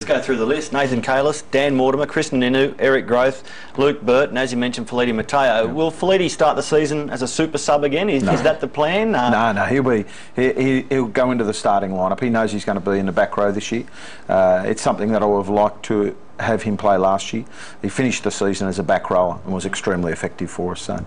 go through the list. Nathan Kalis, Dan Mortimer, Kristen Inu, Eric Groth, Luke Burt, and as you mentioned, Feleti Mateo. Yeah. Will Feleti start the season as a super sub again? Is that the plan? No, he'll go into the starting lineup. He knows he's going to be in the back row this year. It's something that I would have liked to have him play last year. He finished the season as a back rower and was extremely effective for us. So.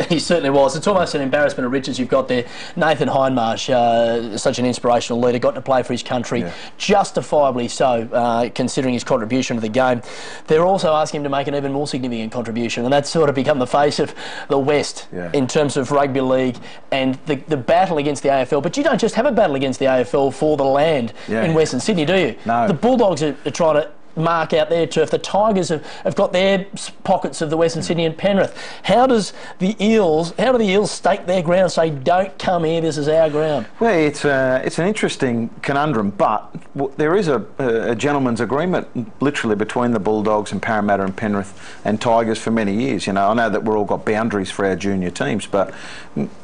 He certainly was. It's almost an embarrassment of riches you've got there. Nathan Hindmarsh, such an inspirational leader, got to play for his country, justifiably so, considering his contribution to the game. They're also asking him to make an even more significant contribution, and that's sort of become the face of the West in terms of rugby league and the battle against the AFL. But you don't just have a battle against the AFL for the land in Western Sydney, do you? No. The Bulldogs are trying to mark out their turf. The Tigers have got their pockets of the Western Sydney and Penrith. How do the Eels stake their ground, say, don't come here, this is our ground? Well, it's an interesting conundrum, but there is a gentleman's agreement literally between the Bulldogs and Parramatta and Penrith and Tigers for many years. You know, I know that we've all got boundaries for our junior teams, but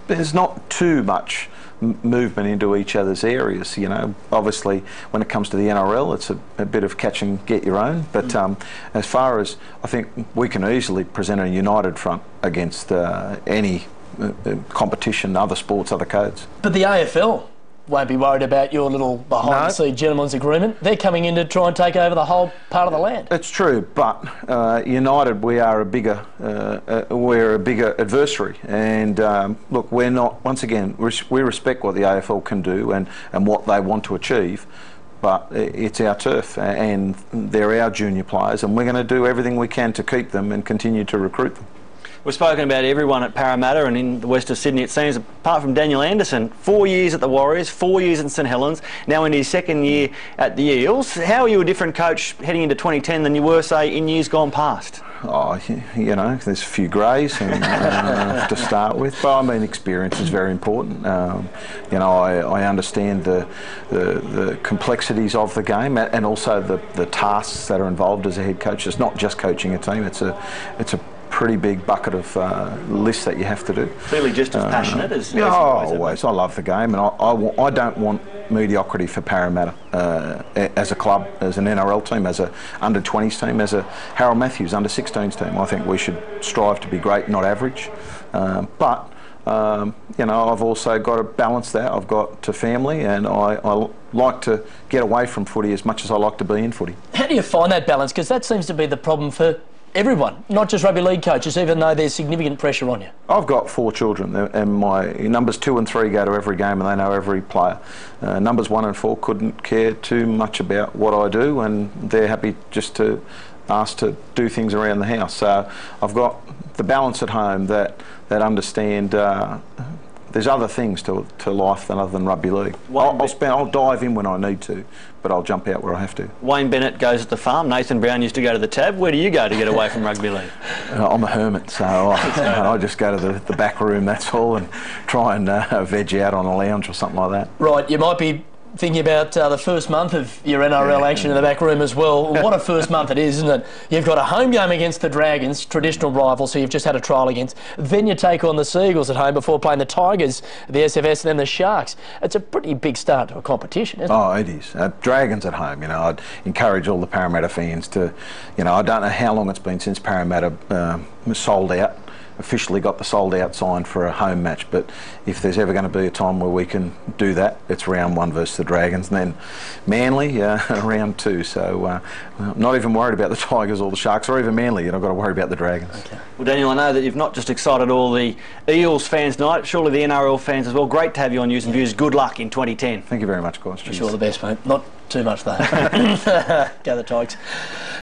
there's not too much movement into each other's areas. You know, obviously when it comes to the NRL, it's a bit of catch and get your own, but as far as, I think we can easily present a united front against any competition, other sports, other codes. But the AFL won't be worried about your little behind-the-scenes gentleman's agreement. They're coming in to try and take over the whole part of the land. It's true, but united, we are a bigger adversary. And look, we're not. Once again, we respect what the AFL can do and what they want to achieve. But it's our turf, and they're our junior players, and we're going to do everything we can to keep them and continue to recruit them. We've spoken about everyone at Parramatta and in the west of Sydney, it seems, apart from Daniel Anderson. 4 years at the Warriors, 4 years in St Helens, now in his second year at the Eels. How are you a different coach heading into 2010 than you were, say, in years gone past? Oh, you know, there's a few greys to start with, but I mean, experience is very important. You know, I understand the complexities of the game and also the tasks that are involved as a head coach. It's not just coaching a team; it's a pretty big bucket of list that you have to do. Clearly just as passionate as always. I love the game, and I don't want mediocrity for Parramatta as a club, as an NRL team, as a under-20s team, as a Harold Matthews under-16s team. I think we should strive to be great, not average. But you know, I've also got to balance that. I've got to family, and I like to get away from footy as much as I like to be in footy. How do you find that balance? Because that seems to be the problem for everyone, not just rugby league coaches, even though there's significant pressure on you. I've got 4 children, and my numbers 2 and 3 go to every game, and they know every player. Numbers 1 and 4 couldn't care too much about what I do, and they're happy just to ask to do things around the house. So I've got the balance at home that understand there's other things to life than other than rugby league. I'll dive in when I need to, but I'll jump out where I have to. Wayne Bennett goes to the farm. Nathan Brown used to go to the tab. Where do you go to get away from rugby league? I'm a hermit, so I just go to the back room, that's all, and try and veg out on a lounge or something like that. Right, you might be thinking about the first month of your NRL action in the back room as well. What a first month it is, isn't it? You've got a home game against the Dragons, traditional rivals who you've just had a trial against. Then you take on the Seagulls at home before playing the Tigers, the SFS, and then the Sharks. It's a pretty big start to a competition, isn't it? Oh, it is. Dragons at home, you know, I'd encourage all the Parramatta fans to, you know, I don't know how long it's been since Parramatta sold out. Officially got the sold out sign for a home match, but if there's ever going to be a time where we can do that, it's round 1 versus the Dragons, and then Manly round 2. So not even worried about the Tigers or the Sharks or even Manly. You've got to worry about the Dragons. Okay. Well, Daniel, I know that you've not just excited all the Eels fans tonight, surely the NRL fans as well. Great to have you on News and Views. Good luck in 2010. Thank you very much, guys. Wish you all the best, mate. Not too much though. Go the Tigers.